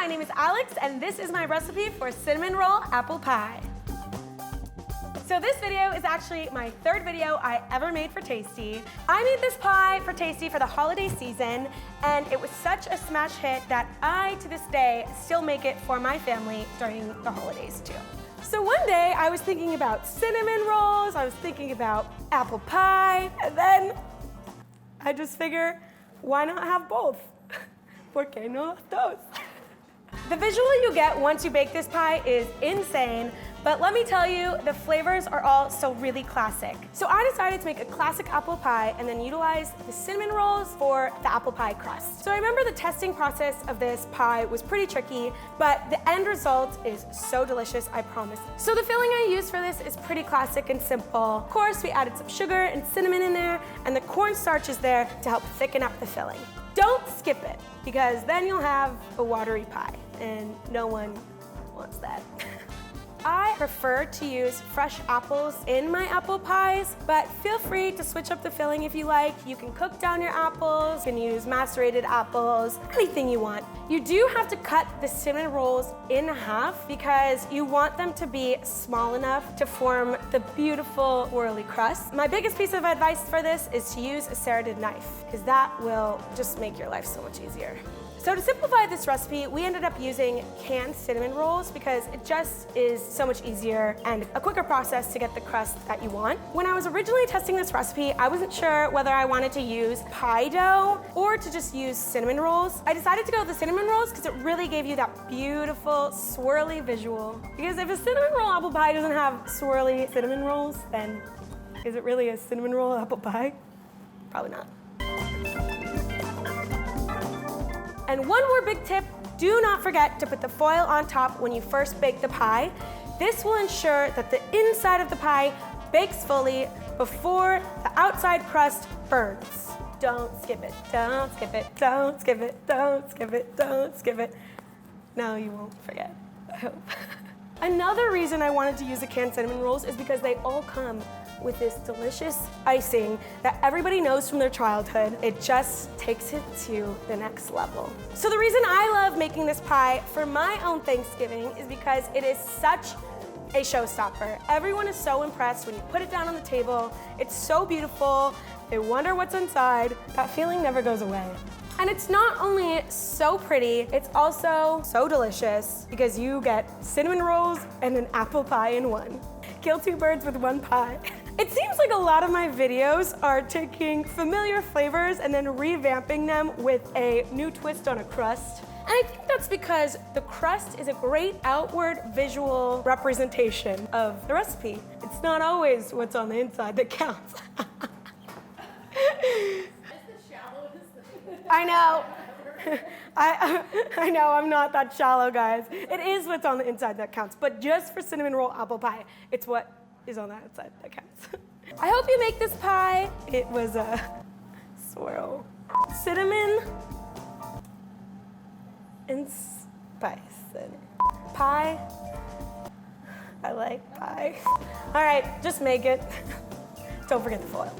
my name is Alex, and this is my recipe for cinnamon roll apple pie. So this video is actually my third video I ever made for Tasty. I made this pie for Tasty for the holiday season, and it was such a smash hit that I, to this day, still make it for my family during the holidays too. So one day I was thinking about cinnamon rolls, I was thinking about apple pie, and then I just figured, why not have both? ¿Por qué no dos? The visual you get once you bake this pie is insane, but let me tell you, the flavors are all so really classic. So I decided to make a classic apple pie and then utilize the cinnamon rolls for the apple pie crust. So I remember the testing process of this pie was pretty tricky, but the end result is so delicious, I promise. So the filling I used for this is pretty classic and simple. Of course, we added some sugar and cinnamon in there, and the cornstarch is there to help thicken up the filling. Don't skip it, because then you'll have a watery pie, and no one wants that. I prefer to use fresh apples in my apple pies, but feel free to switch up the filling if you like. You can cook down your apples, you can use macerated apples, anything you want. You do have to cut the cinnamon rolls in half because you want them to be small enough to form the beautiful swirly crust. My biggest piece of advice for this is to use a serrated knife, because that will just make your life so much easier. So to simplify this recipe, we ended up using canned cinnamon rolls because it just is so much easier and a quicker process to get the crust that you want. When I was originally testing this recipe, I wasn't sure whether I wanted to use pie dough or to just use cinnamon rolls. I decided to go with the cinnamon rolls because it really gave you that beautiful swirly visual. Because if a cinnamon roll apple pie doesn't have swirly cinnamon rolls, then is it really a cinnamon roll apple pie? Probably not. And one more big tip, do not forget to put the foil on top when you first bake the pie. This will ensure that the inside of the pie bakes fully before the outside crust burns. Don't skip it, don't skip it, don't skip it, don't skip it, don't skip it. No, you won't forget, I hope. Another reason I wanted to use the canned cinnamon rolls is because they all come with this delicious icing that everybody knows from their childhood. It just takes it to the next level. So the reason I love making this pie for my own Thanksgiving is because it is such a showstopper. Everyone is so impressed when you put it down on the table. It's so beautiful. They wonder what's inside. That feeling never goes away. And it's not only so pretty, it's also so delicious because you get cinnamon rolls and an apple pie in one. Kill two birds with one pie. It seems like a lot of my videos are taking familiar flavors and then revamping them with a new twist on a crust. And I think that's because the crust is a great outward visual representation of the recipe. It's not always what's on the inside that counts. I know. I know, I'm not that shallow, guys. It is what's on the inside that counts, but just for cinnamon roll apple pie, it's what is on the outside that counts. I hope you make this pie. It was a swirl. Cinnamon and spice and pie. I like pie. All right, just make it. Don't forget the foil.